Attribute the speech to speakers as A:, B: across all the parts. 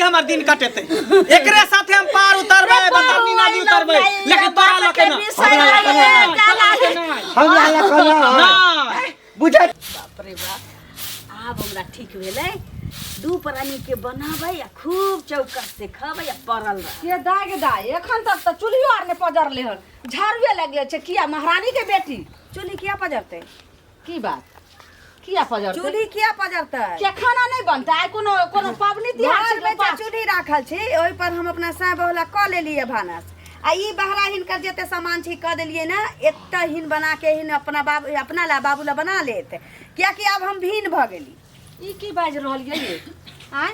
A: हमार दिन कटेते एकरे साथे हम पार उतरबे बतानी नदी उतरबे लेकिन तोरा लके ना
B: हमरा लके ना बुझे
C: बाप रे बाप आब हमरा ठीक भेलै दू प्राणी के बनाबै या खूब चौकस से खाबै या परल रह
D: के दाग दाय एखन तक त चुल्हियो आर ने पजरले हन झाड़ुए लगले छे किया महारानी के बेटी
C: चूल्ही किया पजरतै
D: की बात किया पजरते
C: चूल्ही किया पजरतै
D: के खाना नहीं बनता है कोनो पावनी तिहार
C: घर में चूल्ही राखल छै ओइ पर हम अपना साय बहुला क लेलिए भानस आ ई बहरा हिनकर जते सामान छी क देलिए ना एत्ता हिन बना के हिन अपना ला बाबूला बना लेत किया कि अब हम भीन भ गेली
D: ई की बाज रहल ये आय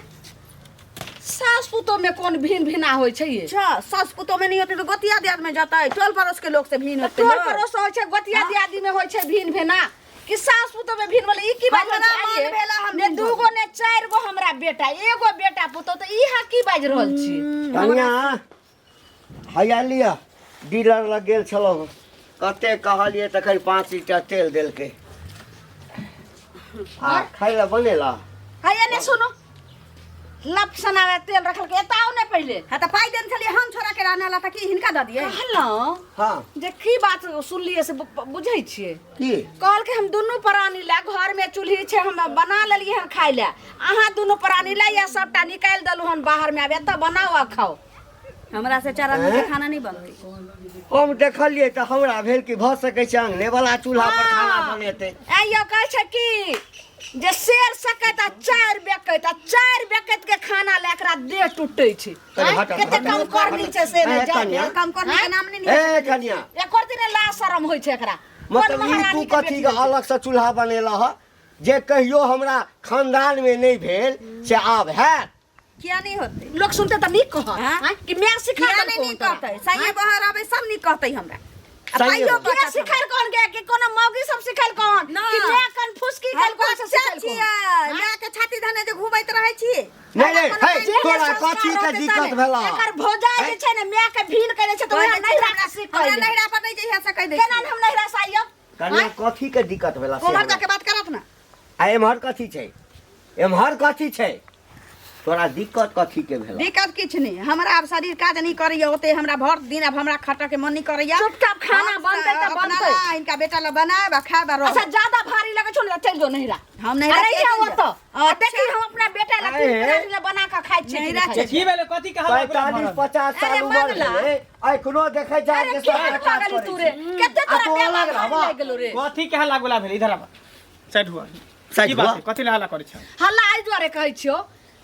D: सास पुतो में कौन भिन भिना होय छै ये
C: अच्छा सास पुतो में नहीं होते तो गोतिया दियाद में जाता है टोल पड़ोस के लोग से भीन होते
D: टोल पड़ोस होय छै गोतिया दियादी में होय छै भिन भिना कि सास पुतो में भिन बोले ई की बाज रहल ने दूगो ने चार गो हमरा बेटा एगो बेटा पुतो तो ई हा की बाज रहल छी
B: कन्या हैया लिया डीलर लग गेल छलो कते कहलिए तखन 5 लीटर तेल देलके आ खाइला बनेला
D: हाय ने सुनो लप सनावे तेल रखल के एताओ ने पहले
C: हां त पाई देन छली हम छोरा के राना ला त की हिनका द दिए
D: हल्ला
B: हां
D: जे की बात सुनलिए से बुझै छिए
B: की
D: कहल के हम दोनों प्राणी ला घर में चूल्ही छे हम बना लेलिए हन खाइ ला आहा दोनों प्राणी ला या सबटा निकाल दलु हन बाहर में आबे त बनाओ आ खाओ
C: हमरा से चार आदमी के खाना नहीं बनते
B: हम देखलिए त हमरा भेल कि भ सकै छै अंगने वाला चूल्हा पर खाना बनेते
D: आइयो कहै छै कि जे शेर सकैत आ चार बेकत के खाना लेकरा देह टूटै छै कते कम करनी छै से ने जा
C: कम करने के नाम नहीं
B: ए कन्या
D: एकर दिन ला शरम होय छै एकरा
B: मतलब ई तू कथी के अलग से चूल्हा बनेला ह जे कहियो हमरा खानदान में नहीं भेल से आब है
C: क्या नहीं होते
D: लोग सुनते त नी कह कि मैं सिखा
C: क्या नहीं कहते सही बहर आवे सब नहीं कहते हमरा
D: पाइयो के सिखाल कौन के कि कोनो मौगी सब सिखाल कौन कि मैं कन फुसकी कल को से सिखाल
C: छिया मैं के छाती धने जे घुमैत रहै छी
B: नहीं हे तोरा कथी के दिक्कत भेला
D: एकर भोजा जे छै ने मैं के भीन करे छै त ओरा नहीं राख सिखाई
C: हमरा नहीं राख नहीं जइया से कह दे
D: केना हम नहीं रसाइयो
B: कन्या कथी के दिक्कत भेला से
C: कोमर के बात करत ना
B: आ एमहर कथी छै एमहर कथी छै तोरा दिक्कत कथी के भेला
C: दिक्कत किछ नहीं हमरा अब शरीर काज नहीं करैया होते हमरा भर दिन अब हमरा खट के मन नहीं करैया
D: चुपचाप खाना बनते त बनते
C: इनका बेटा ला बनाए खाए बा
D: अच्छा ज्यादा भारी लगे छो न चल जो नहीं रा
C: हम नहीं
D: अरे ये वो तो
C: अच्छा।
D: देखी हम अपना बेटा ला बना के खाइ छी
C: नहीं रखे
A: की भेले कथी के हाल
B: 45-50 साल उम्र भेलै एखनो देखै जा के सब काज
D: पागल तू रे कते तोरा बेला लाग गेलो रे
A: कथी के हाल लागला भेल इधर आबा साइड हुआ की बात है कथी ला हल्ला करै छ
D: हल्ला आई द्वारे कहै छियो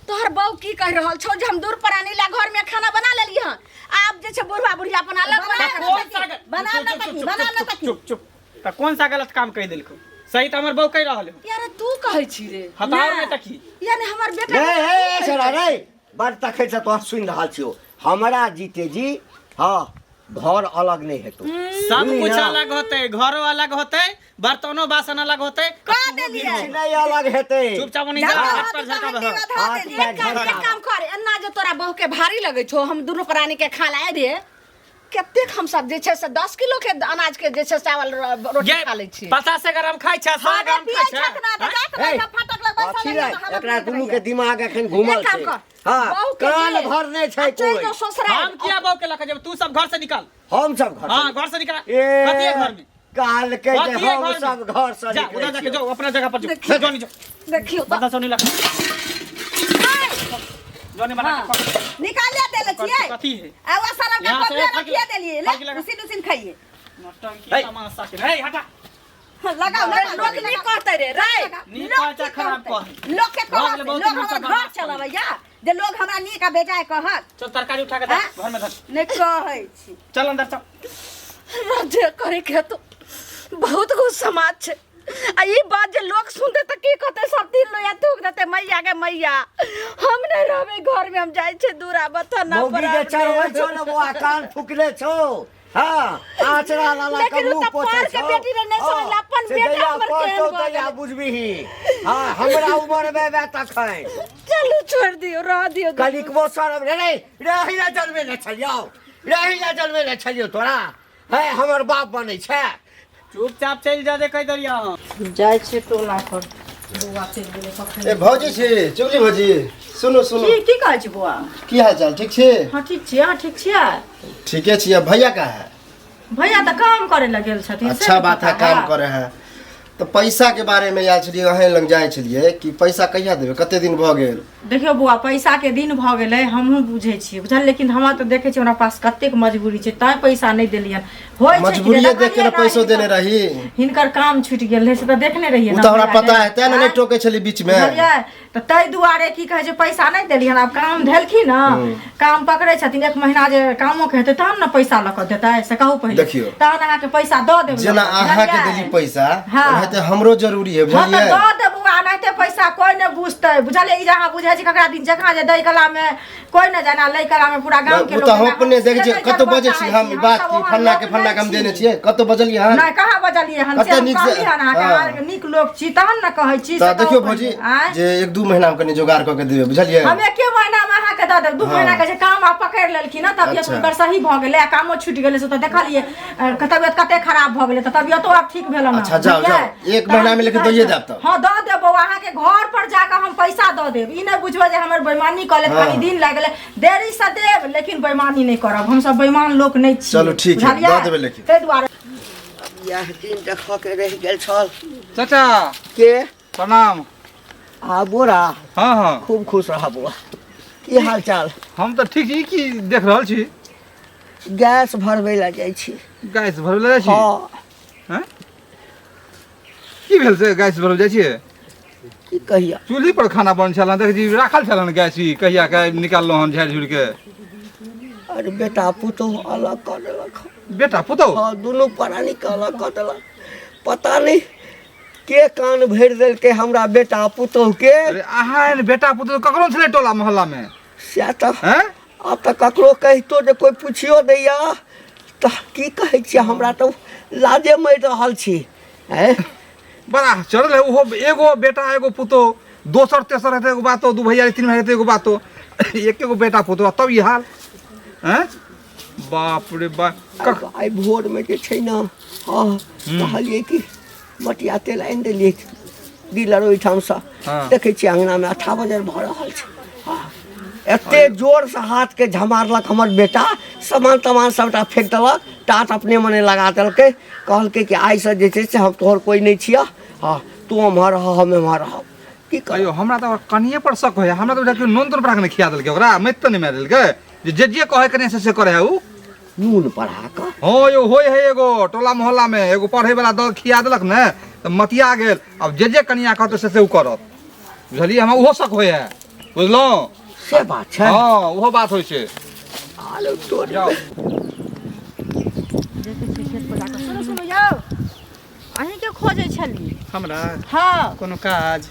D: तोहर बहू की कह रहल छौ जे हम दूर प्राणी ला घर में खाना बना लेलिए हन आब जे छै बुढ़वा बुढ़िया अपन अलग
C: बना ले
A: चुप चुप त कौन सा गलत काम कह देलको सही त हमर बहू कह रहल है
D: यार तू कहै छी रे
A: हतार में त की
D: यानी हमर बेटा
B: रे हे छोरा रे बड़ तखै से तो सुन रहल छियो हमरा जीते जी हां घर अलग नहीं हेतु
A: सब कुछ अलग होते घरो अलग होते बर्तनों बासन अलग होते
B: नहीं अलग हेते
A: चुपचाप नहीं जा हाथ पर झटका
D: काम कर अन्ना जे तोरा बहू के भारी लगे छौ हम दोनों प्राणी के खा लाए रे कते हम सब जे छै से 10 किलो के अनाज के जे छै चावल रोटी खा लै छी
A: 50 ग्राम खाइ छ 100 ग्राम खाइ छ
B: अच्छी रे एकरा दुनू के दिमाग एखन घुमल छै हां कान भरने छै कोई
A: हम किया बहू के लख जब तू सब घर से निकल
B: हम सब घर
A: हां घर से निकल कतिए घर में
B: काल के जे हम सब घर से
A: जा उधर जाके जाओ अपना जगह पर जाओ जोनी जाओ
D: देखियो
A: बता सोनी लख जोनी बना
C: निकाल ले देले छियै
A: कथी है
C: आ वो सारा का कॉपी रखिए देलिए ले उसी खाइए
A: नष्टंकी तमाशा के हे हटा
C: लगाओ
D: लोग नहीं कहते रे रे
A: नी पाचा खराब कह
C: लोग के कहत लोग हमरा घर चलावैया जे लोग हमरा नी का बेजाय कहत
A: चल तरकारी उठा के दे घर में धर
C: नहीं कहै छी
A: चल अंदर चल
D: राजे करे के तो बहुत कुछ समाज छे आ ई बात जे लोग सुनते त की कहते सब दिन लोया थूक देते मैया के मैया हम नहीं रहबे घर में हम जाय छे दूरा बता ना
B: मौगी जे चढ़बै छौ न वो कान फुकले छौ हां आचरा लाला का मुंह पोछे
D: के बेटी रे नहीं समझ अपन बेटा हमर
B: के या बुझबीही हां हमरा उमर में बे तखै
D: चलो छोड़ दियो रह दियो
B: कलिकबो सरब रे रही ना जन्मे न छलियो तोरा है हमर बाप बनै छै
A: चुपचाप चल जा दे कह दरिया
D: जाय छे टोला पर
E: ए भौजी छी चुगली भौजी सुनो सुनो
D: की कहै छी बुआ?
E: की हाल चाल ठीक छी?
D: हाँ ठीक छियै, हाँ ठीक छियै।
E: ठीके छियै। भैया का है?
D: भैया तऽ काम करे लग गेल छथिन।
E: अच्छा बात है, काम करे हैं। तो पैसा के बारे में आयल छलियै, अहें लग जाय छलियै कि पैसा कहिया देबै, कते दिन भऽ गेल?
D: देखियो बुआ, पैसा के दिन भऽ गेलै, हमहूँ बुझै छियै बुझल, लेकिन हमरा तऽ देखै छियै हमरा पास कतेक मजबूरी छै, तैं पैसा नहि देलियन। होइ छै
E: मजबूरिये देख के ना पैसो देने रही।
D: हिनकर काम छूटि गेल रहै से तऽ देखने रहियै
E: उ
D: ना।
E: तो हमरा पता है, तें नहीं टोके छली बीच में।
D: बुझलियै? तऽ ताहि दुआरे की कहै छै पैसा नहि देलियन। आब काम धेलखिन ना, काम पकड़ै छथिन, 1 महीना जे कामो हेतै तहन ना पैसा लऽ कऽ देतै, से कहू पहिले।
E: देखियो
D: तहन अहाँके पैसा दऽ देब।
E: जेना अहाँ के देली पैसा,
D: हाँ।
E: ओनाहिते हमरो जरूरी है,
D: हाँ
E: बुझलियै?
D: तऽ दऽ देबू, एनाहिते पैसा कोई नहि बुझतै बुझलियै? ई जहाँ बुझै छै ककरा दिन जखा जे दै कला में कोई न जाना, लै कला में पूरा गांव के
E: उ
D: लोग
E: तो हम अपने देखे छियै, कतो बजे छी हम बात की फन्ना के हम देने छियै, कतो बजलियै हन?
D: नहीं कहाँ बजलियै हन, से
E: कते
D: हम
E: नीक से-
D: कहलियै हन अहाँके
E: हाँ।
D: अहाँके नीक लोग छी तहन न कहै छी।
E: तो
D: से
E: देखियो
D: कहू
E: भौजी
D: पहिले, आँय?
E: जे 1-2 महीना में कनी जोगाड़ क के देबै, बुझलियै?
D: हम 1 महीना में अहाँके दऽ देब। 2
E: हाँ।
D: महीना के जे काम आप पकड़ि लेलखिन ना, तबियत
E: अच्छा।
D: हुनकर सही भऽ गेलै, आ कामो छूटि गेलै, से तऽ देखलियै तबियत कते खराब भऽ गेलै, तऽ तबियतो आब ठीक भेल ना।
E: अच्छा, जाओ,
D: बुझलियै?
E: जाओ। 1 महीना में लेकिन दैये देब तब।
D: हाँ दऽ देबौ, अहाँके घर पर जाकर हम पैसा दऽ देब। ई नहि बुझबै जे हमर बेईमानी कऽ लेब,
E: हाँ।
D: खाली दिन लागि गेलै, देरी से देब लेकिन बेईमानी नहीं करब। हम सब बेईमान लोक नहीं छी।
E: चलो ठीक है, दऽ देबै लेकिन।
D: ताहि दुआरे
B: यह दिन देख के रह गेल छल।
A: चाचा
B: के
A: प्रणाम।
B: आ बोरा
A: हाँ हाँ
B: खूब खुश रहा बुआ। की हाल चाल?
A: हम तऽ ठीक छी। की देख रहल छी?
B: गैस भरबै लए जाइ छी।
A: गैस भरबै लए जाइ छी?
B: हाँ,
A: हैं? की भेल से गैस भरबै जाइ छियै?
B: की कहिया?
A: चूल्ही पर खाना बन छल, देख जी राखल छल गैस, ई कहिया के निकाललहुँ हन झाड़ि झुड़ि के।
B: अरे बेटा पुतोह अलग कर देलक।
A: बेटा पुतौ?
B: हाँ, दुनू प्राणी के अलग कर देलक। पता नहीं के कान भरि देलकै हमरा बेटा पुतोह के।
A: अरे अहाँ बेटा पुतौ ककरो छलै टोला मोहल्ला में?
B: से तऽ
A: हैं?
B: आब तऽ ककरो कहितो जे कोई पुछियो दैया तऽ की कहै छियै, हमरा तऽ लाजे मरि रहल छी। हैं?
A: बड़ा चढ़ल है। ओहो एगो बेटा एगो पुतौ, दोसर तेसर हेतै एगो बातो, 2 भैया 3 भैया हेतै एगो बातो, एकेगो बेटा पुतौ, तब ई हाल। हैं? बाप रे बाप।
B: आइ भोर में जे छै ने, हाँ कहलियै कि मटिया तेल आनि देलियै डीलर ओहिठाम से।
A: हाँ।
B: देखै छियै अंगना में 8 बजे भऽ रहल छै। हाँ, एते जोर से हाथ के झमारलक हमर बेटा, सामान तमान सबटा फेंक देलक, टाट अपने मने लगा देलकै, कहलकै कि आइ से जे छै से हम तोहर कोई नहीं छिया। हाँ, तू एम्हर रह हम एम्हर रहब। की कर?
A: अयो हमरा तऽ कनिए पर शक होय। हमरा तऽ नून तोड़ पड़ा के खिया देलकै ओकरा, मैथ तऽ नहीं मार देलकै। जे कहे कने से करे है उ
B: नून पढ़ा कऽ।
A: हाँ यो होय है एगो टोला मोहल्ला में एगो पढ़े वाला दल खिया देलक ने, तो मतिया गेल। अब जे कनिया कहते से उ करत, बुझलियै? हमरा उहो शक होय है, बुझलहुँ?
B: से बात छै।
A: हाँ उहो बात होय छै।
B: आलो तोड़
A: जाओ।
D: सुनू सुनू यौ, अहीं के खोजै छली?
F: हमरा
D: हाँ,
F: कोनो काज?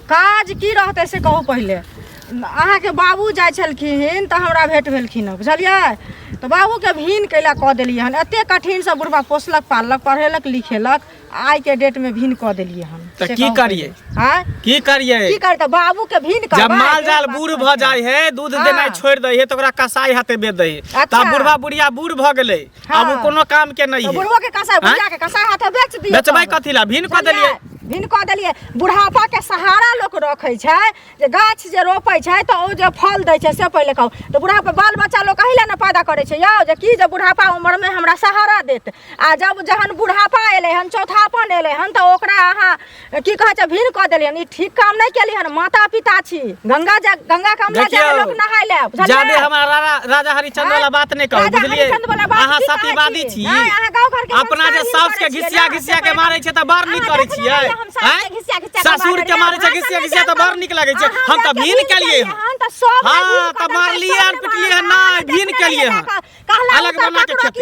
D: काज की रहतै से कहू पहिले। अहाँके बाबू जाइ छलखिन तऽ हमरा भेट भेलखिन हँ, बुझलियै? तऽ बाबूके भिन कैला कऽ देलियै हन। एतेक कठिनसँ बुढ़बा पोसलक पाललक पढ़ेलक लिखेलक, आइ के डेट में भिन कऽ देलियै हन।
F: तऽ
D: से
F: की
D: कहू
F: करियै?
D: पहिले। आँय?
F: की करियै?
D: की करतै बाबू के भिन करबै?
F: जब माल जाल बूढ़ भ जाय है, दूध
D: हाँ।
F: देनाइ छोड़ दै है, तो ओकरा कसाई हाथे बेच दै है।
D: अच्छा।
F: तब बुढ़वा बुढ़िया बूढ़ भ गेलै, अब उ कोनो काम के नहीं
D: तो
F: है।
D: बुढ़बो के कसाई बुढ़िया के कसाई हाथे बेच दियौ।
F: बेचबै कथी ला? भिन कऽ देलियै।
D: भिन कऽ देलियै। बुढ़ापा के सहारा लोक रखै छै, जे गाछ जे रोपै छै तऽ ओ जे फल दै छै से पहिले कहू। तऽ बुढ़ापा बाल बच्चा लोक कहिले ने पैदा करै छै यौ, जे की जे बुढ़ापा उम्र में हमरा सहारा देत। आ जब जहन बुढ़ापा एलै हन, चौथापन एलै हन, तऽ ओकरा अहाँ की कहै छै भिन कऽ देलियै हन। ई ठीक काम नहीं केलियै हन। माता पिता छी, गंगा कमला जाके लोक नहाय ले, बुझलियै?
F: जादे हमरा राजा हरिचंद्र वाला बात नहीं कहू,
D: राजा
F: बुझलियै?
D: हरिश्चंद्र वाला बात
F: अहाँ
D: की कहै
F: सतीवादी
D: छी?
F: छी।
D: नहीं, अहाँ गाँव घर के
F: अपना जे
D: संस्कार
F: साउस के
D: हीन करै
F: घिसिया
D: छियै
F: घिसिया
D: ने,
F: के मारै छै तऽ बड़ नीक
D: अहाँ
F: करै
D: देखने
F: छियै।
D: रहियै हम साउस के घिसिया घिसिया के
F: ससुर के मारै छै घिसिया घिसिया तऽ बड़ नीक लागै छै। हम तऽ भिन केलियै हन। हाँ, तऽ मारलियै हन पिटलियै हन नहीं, भिन केलियै हन। अलग बना के खेत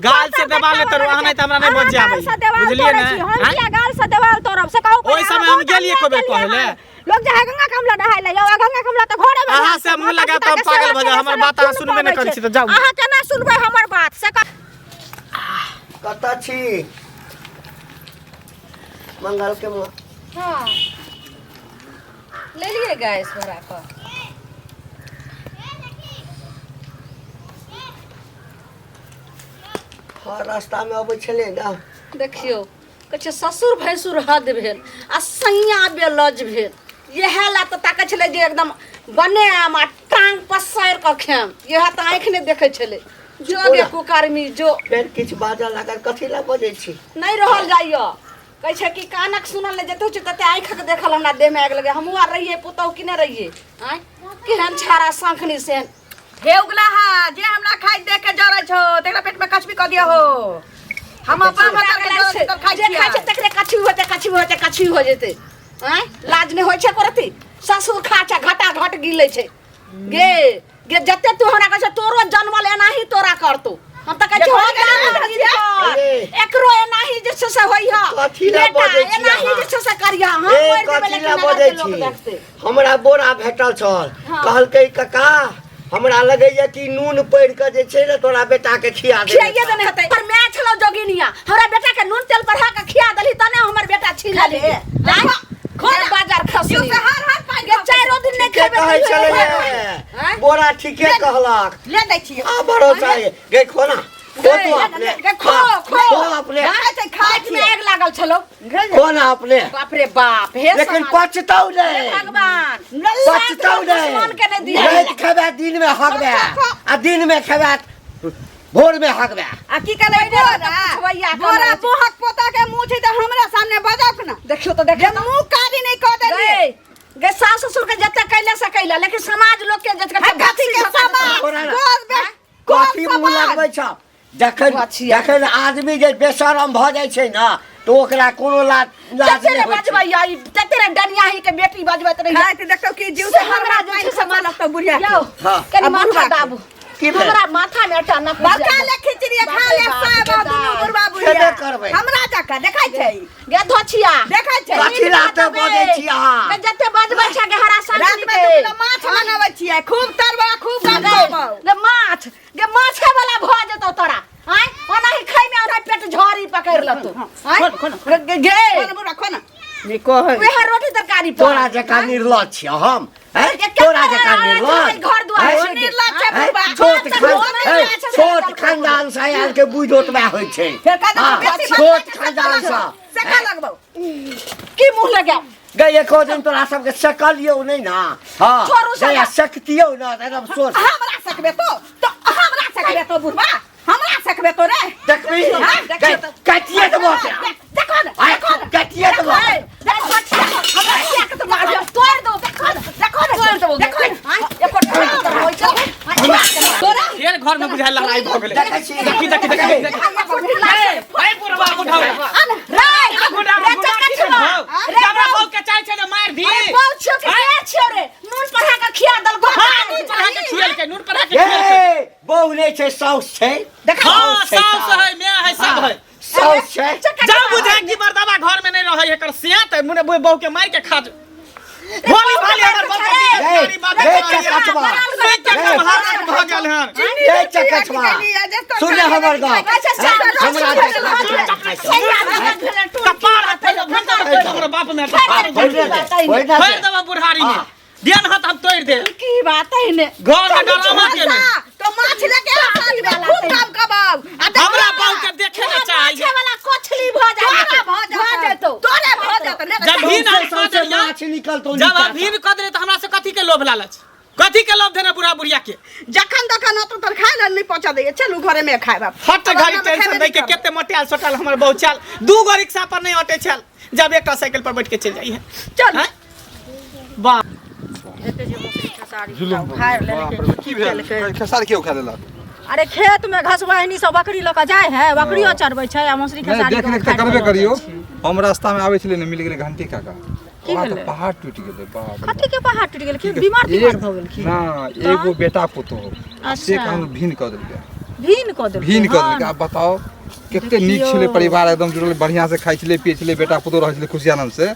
F: गाल से देवाल तोड़, अहाँ नहीं तऽ हमरा नहीं बच जाबै, बुझलियै ने? हैं?
D: गाल से देवाल तोड़ब से कहू।
F: ओइ समय हम गेलियै कोबे कहले।
D: लोग जे है गंगा कमला नहाय ले, यौ गंगा कमला तऽ घरे में
F: अहाँ से मुंह लगा तऽ हम पागल भ जाब। हमर बात अहाँ सुनबे नहीं करै छी तऽ जाउ।
D: अहाँ केना सुनबै हमर बात से
B: कतऽ छी? मंगल के माँ
G: हाँ ले लिए गैस भरा कर।
B: हाँ, रास्ता में अबै छलै ने।
G: देखियो
D: कहे ससुर भैंसुर हद भेल आ सैया बेलज भेल यह ला तो ताके छले जे एकदम बने आ टांग पसार के खेम यह तो आँख ने देखे छले जो गे कुकर्मी जो
B: फिर किछु बाजा लागल कथी ला बजै छी
D: नहीं रहल जाइयो कहे छै कि कानक सुनल ले जतो छ तते आँख के देखल हमरा देह में आग लगे हमहू आ रहिए पुतौ कि न रहिए आय केहन छारा शंखनी से
C: हे उगला हा जे हमरा खाइ देख के जरै छो तेकरा पेट में कछबी क दिया हो हम अपन बता के तो खाइ
D: जे खाइ छै तकरे कछु हो जेते आय लाज ने होय छै करती ससुर खा छै घटा घट गिलै छै गे गे जते तू हमरा कह तोरो जन्मल एनाही तोरा करतो हम त कह एकरो एनाही जे से होई ह
B: कथी ला बजै छी
D: एनाही जे से करिया हम
B: ए कथी ला बजै छी हमरा बोरा भेटल छल कहलकै काका हमरा लगैया कि नून पड़ के जे छै ने तोरा बेटा के खिया दे
D: खियाइए देने हतै पर मैं छलो जोगिनिया हमरा बेटा के नून तेल बढ़ा के खिया दली तने हमर बेटा छीन ले खोल बाजार खसी
C: हर हर पाइ
D: गे चारो दिन नहीं खेबे
B: कहै छलै बोरा ठीके कहलक
C: ले दै छी
B: आ भरोसा गे खोना खो तू अपने खो अपने
D: खाट में आग लागल छलो
B: खोना अपने
D: बाप रे बाप हे
B: लेकिन पछताऊ नहीं
D: भगवान
B: पछताऊ
D: दुश्मन के नहीं
B: नहीं
D: दिया
B: रात खेबे दिन में हगबे आ दिन में खेबे भोर में हगबे
C: आ की करे
D: छवैया
C: बोरा पोहक पोता के मुंह छै त हमरा सामने बजाक ना
D: देखियो तो देखियो
C: मुंह काली नहीं क देलिए
D: गे सास ससुर के जते कैले से कैला लेकिन समाज लोग के जते
C: कथी के समाज
B: कथी मुंह लगबै छ जखन आदमी जे बेशरम भ जाइ छै ना तो ओकरा कोनो लाज
D: तेरे बजबै आई तेरे डनिया ही के बेटी बजबैत रही
C: खाइत देखौ कि जीव से हमरा जे छै से मालक त बुढ़िया
D: यो कनी माथा दाबू हमरा माथा में अटा न
C: बड़का ले खिचड़ी खा ले साब दुनु बुढ़वा बुढ़िया हमरा जाका देखाइ छै
D: गे धोछिया
C: देखाइ छै
B: कथी रात बजै छी अहाँ
D: गे जते बजबै छै गे हरा
C: रात
D: सानी
C: में
D: के
C: तो माछ बनाबै छियै खूब तरबा खूब गाबो
D: गे माछे वाला भ जेतौ तोरा आय ओना ही खाइ में ओना पेट झोरी पकड़ लतो आय गे
C: बुढ़ा खोना निको है
D: वेह रोटी तरकारी
B: तोरा जका निर्लज छी हम तोरा जका निर्लज
D: घर दुआर
C: निर्लज छै बुढ़वा
B: छोट खानदान से आयल के बुझ ओतबा होइ छै छोट खानदान से
C: का लगबौ
D: की मुंह लगा
B: गए एको दिन तोरा सबके सकलियो नहीं ना हां गया सकतियो ना एकदम सोच
C: हमरा सकबे तो हमरा सकबे तो बुढ़वा हमरा सकबे तो रे
B: देखबी कटिए तो बोते
C: देखो ना
B: कटिए तो बोते
C: हमरा किया के तो मार तोड़ दो देखो देखो एको तो होय छै तोरा
F: फेर घर में बुझाय लड़ाई भ गेलै देखी ए पुरवा उठाओ हमरा बहू के चाय छै मार दी
D: बहुत छियो रे नून पढ़ा के खिया दल गो
F: नून पढ़ा के खियल के नून पढ़ा के खियल
B: बहु नहीं छै साउस छै
F: हां साउस है मैं है सब है
B: साउस छै
F: जा बुझा कि मर्दावा घर में नहीं रहै एकर सियात मुने बहू के मार के खा भोली भाली हमर बहू के बात
B: चकचबा
F: भ गेल हन
B: ए चकचबा सुन हमर गाँव हमरा
F: कपार हमरा बाप में फेर दवा बुढ़ारी में देन हाथ हम तोड़ दे
D: की बात है ने
F: घर में डरामा के ने
C: तो माछ लेके आ खूब काम कबाब
F: हमरा बहू के देखे ना चाहिए
D: वाला कोछली भ जाए
C: तोरे भ जात
F: जब भी ना
B: माछ निकलतो
F: जब अभीन क दे त हमरा से कथी के लोभ लालच कथी के लोभ देना बुढ़ा बुढ़िया के
C: जखन दखन तो तर खाय ले नहीं पहुंचा दे चलू घरे में खाए
F: हट घड़ी टेंशन दे के केते मोटियाल सोटल हमर बहु चल दू गो रिक्शा पर नहीं अटे चल जब एकटा साइकिल पर बैठ के चल जाई है
C: चल
F: वाह
A: की भेल खेसारी के उखा लेलक
G: अरे खेत में घसबहनी सब बकरी लऽ के जाय है बकरियो चरबै छै आ मौसरी के साड़ी
A: देख देख करबे करियो हम रास्ता में आबै छले ने मिल गेलै घंटी काका
G: की
A: वहाँ
G: भेलै?
A: तो पहाड़ टूट गेलै बाप रे।
G: कथी के पहाड़ टूट गेल की बीमार भ गेल की
A: ना एगो बेटा पुतो से
G: अच्छा।
A: कहूँ भीन कऽ देलकै
G: भीन कऽ देल
A: भीन कऽ देलकै आब बताओ कते नीक छलै परिवार एकदम जुड़ल बढ़िया से खाइ छलै पियै छलै बेटा पुतो रहै छलै खुशी आनंद से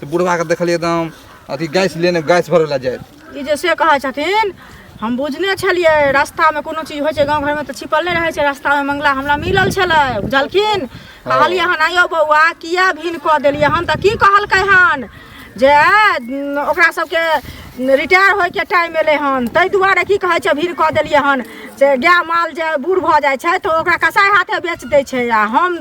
A: बुढ़वा के देखलियै एकदम अथी गैस लेने गैस भरे ला जाए
G: ई जे से कहै छथिन हम बुझने छलियै रास्ता में कोनो चीज होइ छै गाँव घर में तऽ छिपल नहि रहै छै रास्ता में मंगला हमरा मिलल छलै बुझलखिन कहलियै हन आइयो बौआ किया भीन कऽ देलियै हन तऽ की कहलकै हन जे ओकरा सबके रिटायर होइके टाइम एलै हन ताहि दुआरे की कहै छै भीड़ कऽ देलियै हन से गाय माल जे बूढ़ भऽ जाइ छै तऽ ओकरा कसाइ हाथे बेच दै छै आ हम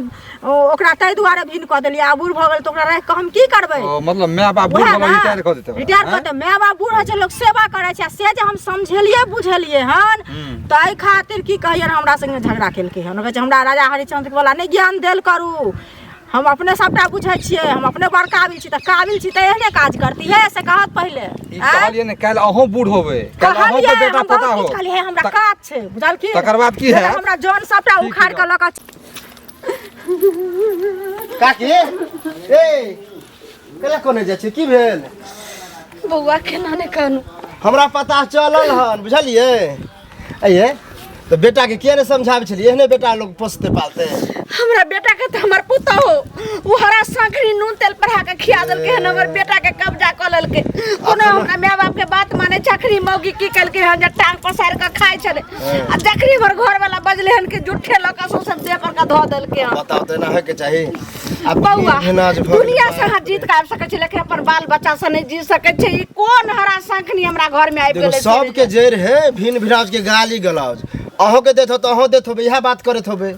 G: ओकरा ताहि दुआरे भीड़ कऽ देलियै आ बूढ़ भऽ गेल तऽ ओकरा राखि कऽ हम की करबै
A: मतलब माय बाप बूढ़ वाला रिटायर कऽ देते
G: रिटायर कऽ दे माय बाप बूढ़ होइ छै लोक सेवा करै छै से जे हम समझेलियै बुझेलियै हन तऽ एहि खातिर की कहियै हमरा संगे झगड़ा केलकै हन कहै छै हमरा राजा हरिश्चंद्र वाला नहीं ज्ञान देल करू हम अपने सबटा बुझै छियै हम अपने बड़ काबिल छी तऽ काबिल छी तऽ एहने काज करती है से कहत पहिले
A: कहलिए ने काल अहूँ बूढ़ होबे काल अहूँ के बेटा पता हो
G: कहलिए हमरा काज छै बुझल की
A: तकर बाद की है
G: हमरा जौन सबटा उखाड़ के लक
E: काकी ए केला कोने जाइ छै की भेल
D: बौआ केना ने कानू
E: हमरा पता चलल हन बुझलिए अये तो बेटा के किया ने समझाबै छलिए एहने बेटा लोग पोसते पालते
D: हमरा बेटा के तो हमर पुता हो वो हरा सांखरी नून तेल पढ़ा के खिया देलके हन हमर बेटा के कब्जा क लेलके कोनो हमरा माय बाप के बात माने चखरी मौगी की कलके हन जे टांग पसार के खाय छले आ चखरी हमर घर वाला बजले हन के जुठे लका सो सब दे पर का धो देलके हन
E: बताओ तो ना है के चाहिए अब
D: बौआ
E: भेनाज भर
D: दुनिया से हाथ जीत के आबि सकै छै लेकिन अपन बाल बच्चा से नहीं जीत सकै छै ई कोन हरा सांखनी हमरा घर में आबि
E: देखो
D: गेलै
E: सब के जड़ है भिन भिनाज के गाली गलौज अहों के देत हो तो अहों देत होबे यह बात करत होबे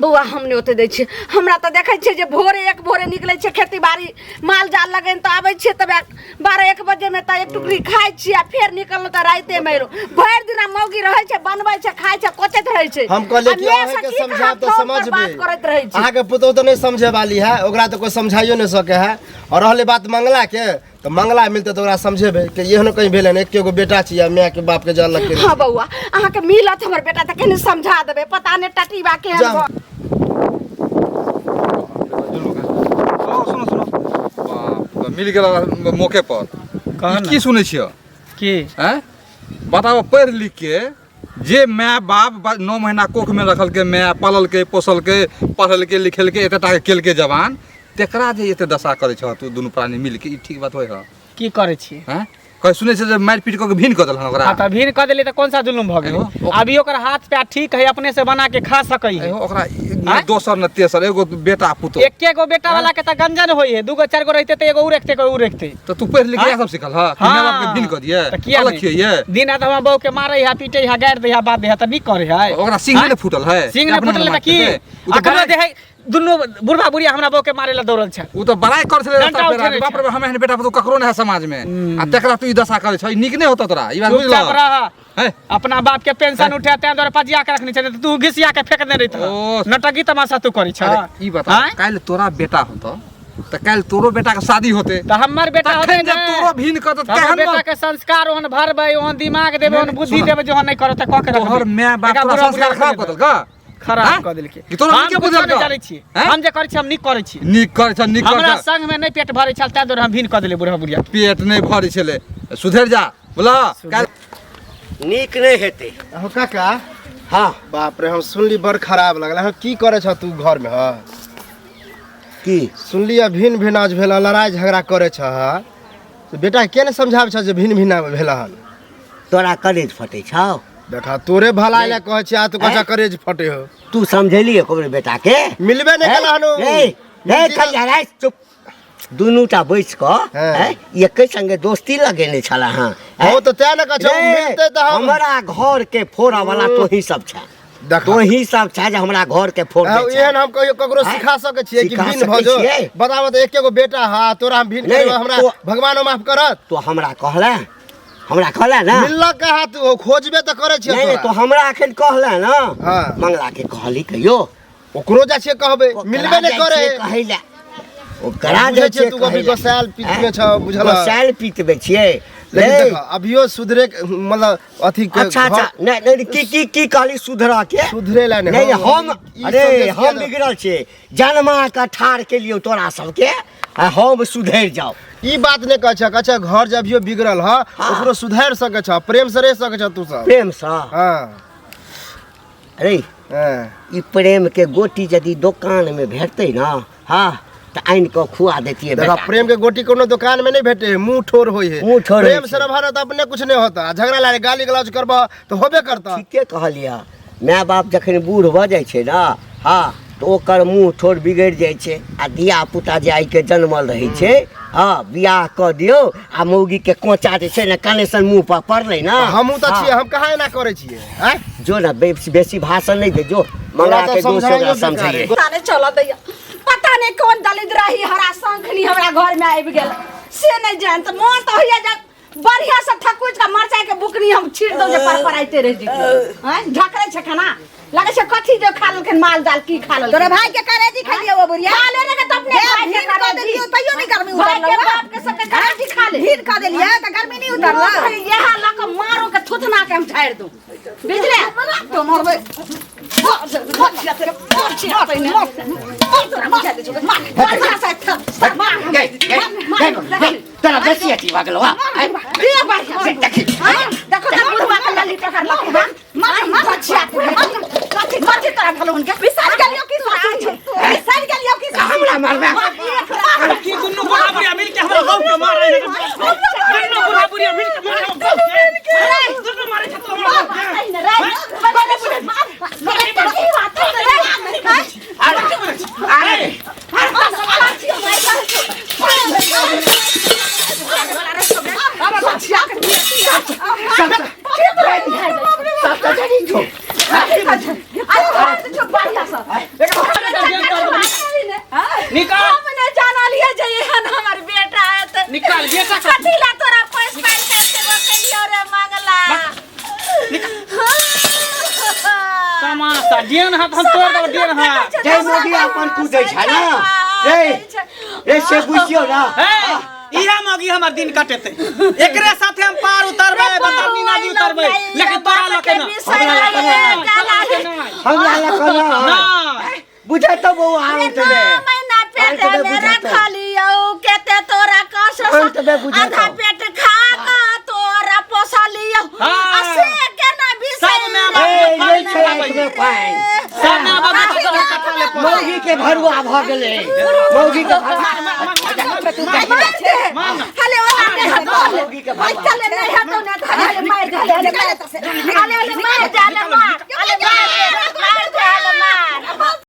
D: बौआ हम नहीं ओते दै छी हमरा तऽ देखै छै जे भोरे एक भोरे निकलै छै खेती बाड़ी माल जाल लगैन तऽ आबै छै तब 12-1 बजे में तऽ एक टुकड़ी खाइ छी आ फेर निकललौ तऽ राइते में भरि दिना मौगी रहै छै बनबै छै खाइ छै कोचैत रहै छै
E: हम कहले कि अहाँ के समझा तो समझबे
D: बात करैत रहै छै
E: अहाँ के पुतो तो नहीं समझे वाली है ओकरा तो कोई समझाइयो नहीं सके है और रहले बात मंगला के तो मंगला मिलते तो ओकरा समझेबे कि एहनो कहीं भेले ने एकेगो बेटा छी या माय के बाप के जान लग के
D: हां बौआ अहाँ के मिलत हमर बेटा त केने समझा देबे पता ने टटीबा के हम
A: सुनो सुनो बाप मिल गेल मौके पर की सुनै छियो
F: की
A: हैं बताओ पढ़ लिख के जे माय बाप 9 महीना कोख में रखल के माय पालल के पोसल के पढ़ल के लिखल के एतटा के केल के जवान तेकरा जे एते दशा करे छ तू दुनु प्राणी मिल के ई ठीक बात होय ह
F: की करे छी
A: हैं कह सुनै छै जे मार पीट क भिन क देल ओकरा
F: हां त भीड़ क देली त कोन सा जुलुम भ गेल अभी ओकर हाथ पैर ठीक है अपने से बना के खा सकई है
A: ओकरा दोसर न तेसर एगो बेटा पुतो
F: एके गो बेटा वाला के त गंजन होई है दूगो चार गो रहते त एगो उ रखते एगो उ रखते
A: तो तू पढ़ लिख के सब सिखल ह कि माय बाप के भिन क दिए
F: त किया
A: अलग खिए
F: दिन रात हम बहू के मारे है पीटे है गाड़ दे है बात दे है त नहीं करे है
A: ओकरा सिंह ने फूटल है
F: सिंह ने फुटले त की अखनो दे है दुनु बुढ़वा बुढ़िया हमरा बहू के मारे ला दौड़ल छै
A: उ तो बड़ाई कर छले
F: डंटा उठेने
A: बाप रे हम एहन बेटा पुतो ककरो नै है समाज में आ तेकरा तू ई दशा करे छै नीक नै होतो तोरा ई बात बुझल
F: चुपचाप रह
A: है
F: अपना बाप के पेंशन उठा ते द्वारा पजिया के रखनी छै तू घिसिया के फेक दे रही था
A: ओ।
F: नटकी तमाशा तू करी छ
A: ई बता काल तोरा बेटा होतो त काल तोरो बेटा के शादी होते
F: त हमर बेटा होते
A: जब तोरो भिन क त
F: हमर
A: केहन
F: बेटा के संस्कार ओहन भरबै ओहन दिमाग देबै ओहन बुद्धि देबै जो नहीं करत क के
A: तोहर माय बाप
F: एका
A: तोरा
F: बुढ़ा
A: संस्कार
F: बुढ़िया
A: खराब क देल का
F: खराब क देलके
A: कि तोरा नीके बुझल का
F: जानै छी हम जे करै छी हम नीक करै छी
A: नीक कर छ नीक
F: हमरा
A: कर
F: संग में नहीं पेट भरै छल तै दुआरे हम भिन क देले बुढ़ा बुढ़िया
A: पेट नै भरै छले सुधर जा बोला काल
B: नीक नहीं हेते
E: अहो काका
B: हाँ
E: बाप रे हम सुनली बड़ खराब लगला हम की करे छ तू घर में ह
B: की
E: सुनली भिन भिनाज भेला लड़ाई झगड़ा करे छ तो बेटा के ने समझाबै छ जे भिन भिना भेला हन
B: तोरा कलेज फटे छौ
E: देखा तोरे भलाई ले कहै छी आ तू कचा करेज फटे हो
B: तू समझेलिए कोबरे बेटा के
E: मिलबे नहीं कला हनो
B: ए खलिया रे चुप दुनूटा बैस क एके संगे दोस्ती लगेने छला हां
E: हो तो तै न कछ मिलते त हम
B: हमरा घर के फोड़ा वाला तो ही सब छै
E: देखा
B: तो ही सब छै जे हमरा घर के फोड़ दे छै
E: एहन हम कहियो ककरो सिखा सके छियै कि
B: सिखा
E: भिन
B: सकै
E: भजो
B: छियै।
E: बताबत एकेगो बेटा हा तोरा हम भिन
B: नहीं,
E: करबो हमरा
B: तो-
E: भगवानो माफ करत
B: तो हमरा कहला ना
E: मिलल कहा तू खोजबे त करे छियै
B: नहीं तो
E: तोरा
B: हमरा अखन कहला ना
E: हाँ।
B: मंगला के कहली कहियो
E: ओकरो जा छियै कहबे मिलबे नहीं करे
B: कहैला ओ करा
E: बुझै
B: दे
E: छियै तू अभी गोसाल पीत में छ बुझल
B: गोसाल पीतबे छियै
E: लेकिन
B: नहीं।
E: देख अभियो सुधरे मतलब अथी के
B: अच्छा अच्छा
E: घर-
B: नहीं की कहली सुधरा के
E: सुधरे ला नहीं
B: नहीं
E: हम
B: हम
E: ई
B: अरे
E: सब जे
B: हम
E: किया ना-
B: बिगड़ल छियै जन्मा के ठाड़ के लियो तोरा सबके आ हम सुधर जाओ
E: ई बात नहीं कह छ कछ घर जब अभियो बिगड़ल ह ओकरो सुधार सके छ प्रेम से रह सके छ तू सब
B: प्रेम सा
E: हां
B: अरे ई प्रेम के गोटी यदि दुकान में भेटते ना हाँ तो आइन को खुआ देती
E: देखा प्रेम के गोटी कोनो दुकान में नहीं भेटे मुंह ठोर होई है
B: मुंह ठोर
E: प्रेम
B: होई
E: से रहत अपने कुछ नहीं होता झगड़ा लागे गाली गलौज करबा तो होबे करता
B: ठीके कहलिया माय बाप जखन बूढ़ भऽ जाइ छै ना हाँ तो ओकर मुँह ठोर बिगड़ जाए छे आ धिया पुता जे आई के जन्मल रहे छे हाँ बियाह कर दियो आ मौगी के कोचा जे छे ना कनेक्शन मुँह पर पड़ले ना
E: हमहू तो छिए हम कहाँ ना करे छिए हैं
B: जो ना बेसी भाषण नहीं दे जो मंगा के दोस्त ओकरा समझाइए
D: पता नहीं चला दैया पता नहीं कौन दलित रही हरा शंखनी हमरा घर में आबि गेल से नहीं जान तो मन तो होइया जा बढ़िया से ठकुच का मरचाई के बुकनी हम छीड़ दो जे पर आइते रह जी हैं झकरे छ खाना लगे छे कथी जो खा लेलखिन माल जाल की खा लेलखिन
C: तोरा भाई के करे जी खा लियो वो बुढ़िया
D: खा लेने के तो अपने भाई के
C: कर दियो तइयो नहीं गर्मी उतर
D: भाई के बाप के सबके करे जी खा ले
C: भीड़ खा देलिए त गर्मी नहीं उतरला
D: यहां लक मारो के थुथना के हम छाड़ दूं बुझले
C: तो मरबे
B: तेरा बेसी अथी भऽ गेलौ
D: देखो तो बुढ़वा के लली टकर लखबा माथि तोरा भलो उनके बिसार गेलियो की बिसार गेलियो की
B: हमरा मारबे
F: की दुन्नु बुढ़ा मिल के हमरा गांव के मार रहे हैं दुन्नु बुढ़ा मिल के मार दुन्नु मारे छ तो निकाल
D: हमने जाना लिए जाइए हमार बेटा है तो
F: निकाल बेटा
D: कथीला तोरा पैसा कैसे बकलियो रे मंगला
F: तमाशा डेन हाथ हम तोड़ दो डेन हाथ
B: जय मोदी अपन कूदै छै ना रे से बुझियो ना
F: इहा मगी हमर दिन कटेते एकरे साथे हम पार उतरबे बतानी ना दी उतरबे लेकिन तोरा लके ना
B: हमरा लके ना बुझे तो बहु आउट दे
D: महीना पेट मेरा खा लियो केते तोरा कस आधा पेट खा का तोरा पोसा लियो असे के ना
F: सब में
B: ये छै एकमे पाइन
F: सब में बाबू
B: मौगी के भरुआ भ गेले मौगी के
D: हले वाला ने मौगी के भरुआ चले नहीं हटो ना हले मार जाले मार जाले मार